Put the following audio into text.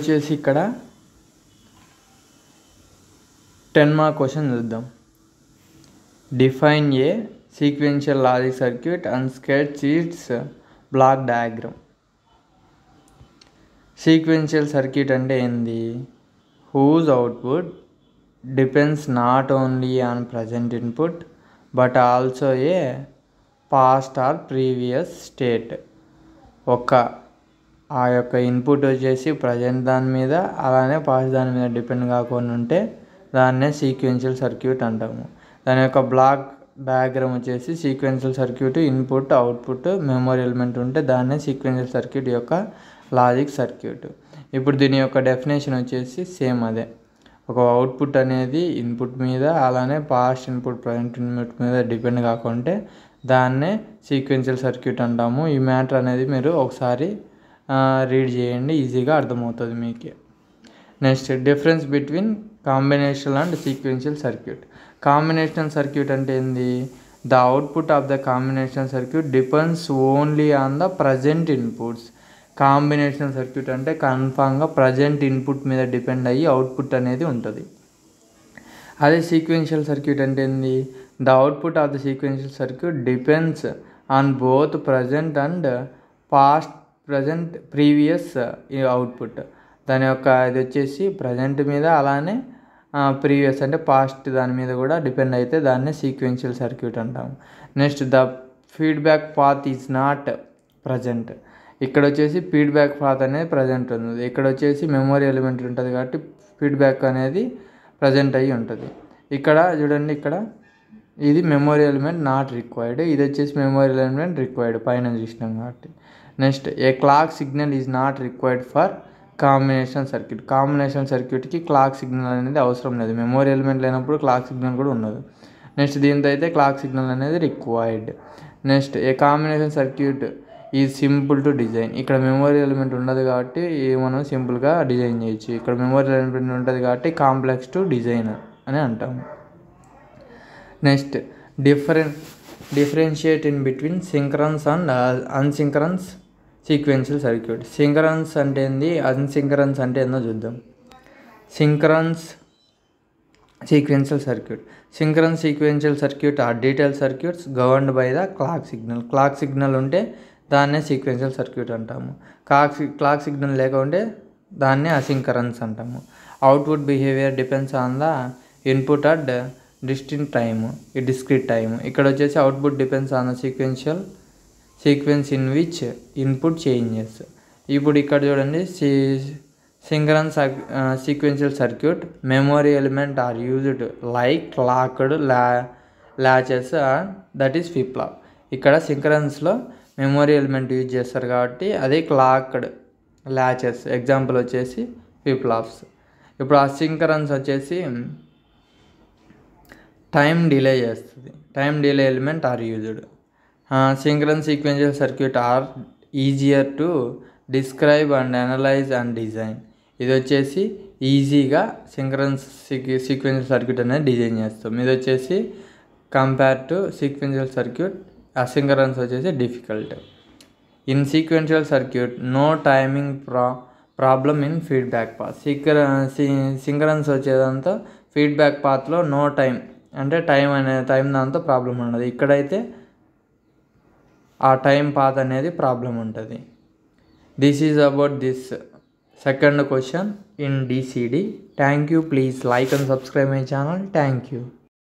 వచ్చేసి ఇక్కడ 10 mark question చూద్దాం. Define a sequential logic circuit and sketch its block diagram. Sequential circuit అంటే ఏంది? Whose output depends not only on present input but also a past or previous state. ఆ యొక్క input వచ్చేసి present దాని మీద అలానే past దాని మీద డిపెండ్ కాకుండా ఉంటే దాన్నే సీక్వెన్షియల్ సర్క్యూట్ అంటాము. దాని యొక్క బ్లాక్ డయాగ్రామ్ వచ్చేసి sequential circuit input output memory element ఉంటే దాన్నే సీక్వెన్షియల్ సర్క్యూట్ యొక్క లాజిక్ సర్క్యూట్. ఇప్పుడు దీని యొక్క డెఫినేషన్ వచ్చేసి సేమ్ అదే. ఒక అవుట్పుట్ అనేది ఇన్పుట్ మీద అలానే పాస్ట్ ఇన్పుట్ ప్రజెంట్ ఇన్పుట్ మీద డిపెండ్ కాకుంటే దాన్నే సీక్వెన్షియల్ సర్క్యూట్ అంటాము. ఈ మ్యాటర్ అనేది మీరు ఒకసారి రీడ్ చేయండి, ఈజీగా అర్థమవుతుంది మీకు. Next, difference between combinational and sequential circuit. Combinational circuit అంటే ఏంది? The output of the combinational circuit depends only on the present inputs. Combinational circuit అంటే కన్ఫామ్గా ప్రజెంట్ ఇన్పుట్ మీద డిపెండ్ అయ్యి అవుట్పుట్ అనేది ఉంటుంది. అదే సీక్వెన్షియల్ సర్క్యూట్ అంటే ఏంది? The output of the sequential circuit depends on both present and previous output. దాని యొక్క ఇది వచ్చేసి ప్రజెంట్ మీద అలానే ప్రీవియస్ అంటే పాస్ట్ దాని మీద కూడా డిపెండ్ అయితే దాన్ని సీక్వెన్షియల్ సర్క్యూట్ అంటాము. Next, the feedback path is not present. ఇక్కడ వచ్చేసి ఫీడ్బ్యాక్ పాత్ అనేది ప్రజెంట్ ఉంది. ఇక్కడ వచ్చేసి మెమరీ ఎలిమెంట్ ఉంటుంది కాబట్టి ఫీడ్బ్యాక్ అనేది ప్రజెంట్ అయ్యి ఉంటుంది. ఇక్కడ చూడండి, ఇక్కడ ఇది మెమరీ ఎలిమెంట్ నాట్ రిక్వైర్డ్, ఇది వచ్చేసి మెమరీ ఎలిమెంట్ రిక్వైర్డ్ పైన చూసినాం కాబట్టి. Next, a clock signal is not required for combination circuit. Combination సర్క్యూట్కి క్లాక్ సిగ్నల్ అనేది అవసరం లేదు. మెమరీ ఎలిమెంట్ లేనప్పుడు క్లాక్ సిగ్నల్ కూడా ఉండదు. నెక్స్ట్, దీంతో అయితే క్లాక్ సిగ్నల్ అనేది required. Next, a combination circuit is simple to design. ఇక్కడ మెమరీ ఎలిమెంట్ ఉండదు కాబట్టి మనం సింపుల్గా డిజైన్ చేయొచ్చు. ఇక్కడ మెమరీ ఎలిమెంట్ ఉంటుంది కాబట్టి కాంప్లెక్స్ టు డిజైన్ అని అంటాము. Next, differentiate in between synchronous and asynchronous sequential circuit. Synchronous అంటే ఏంది, అన్సింక్రన్స్ అంటే ఏందో చూద్దాం. Synchronous sequential circuit. Synchronous sequential circuit are digital circuits governed by the clock signal. Clock signal ఉంటే దాన్నే సీక్వెన్షియల్ సర్క్యూట్ అంటాము. క్లాక్ సిగ్నల్ లేకుంటే దాన్నే అసింక్రన్స్ అంటాము. Output behaviour depends on the input at discrete time. ఇక్కడ వచ్చేసి output depends on the sequence in which input changes. ఇప్పుడు ఇక్కడ చూడండి, సింక్రన్స్ sequential circuit memory element are used like clocked latches that is flip flop. ఇక్కడ సింక్రన్స్లో memory element use చేస్తారు కాబట్టి అదే క్లాక్డ్ ల్యాచెస్. ఎగ్జాంపుల్ వచ్చేసి ఫ్లిప్ ఫ్లాప్స్. ఇప్పుడు అసింక్రన్స్ వచ్చేసి టైం డిలే చేస్తుంది. Time delay element are used. Synchronous sequential circuit are easier to describe and analyse and design. ఇది వచ్చేసి ఈజీగా సింక్రన్స్ సీక్వెన్షియల్ సర్క్యూట్ అనేది డిజైన్ చేస్తాం. ఇది వచ్చేసి compare to sequential circuit asynchronous వచ్చేసి difficult. In sequential circuit no timing problem in feedback path. Synchronous వచ్చేదంతా feedback పాత్లో నో టైం అంటే టైం దాంతో ప్రాబ్లం ఉండదు. ఇక్కడైతే ఆ టైం పాత్ అనేది ప్రాబ్లం ఉంటుంది. This is about this second question in DCD. Thank you. Please like and subscribe my channel. Thank you.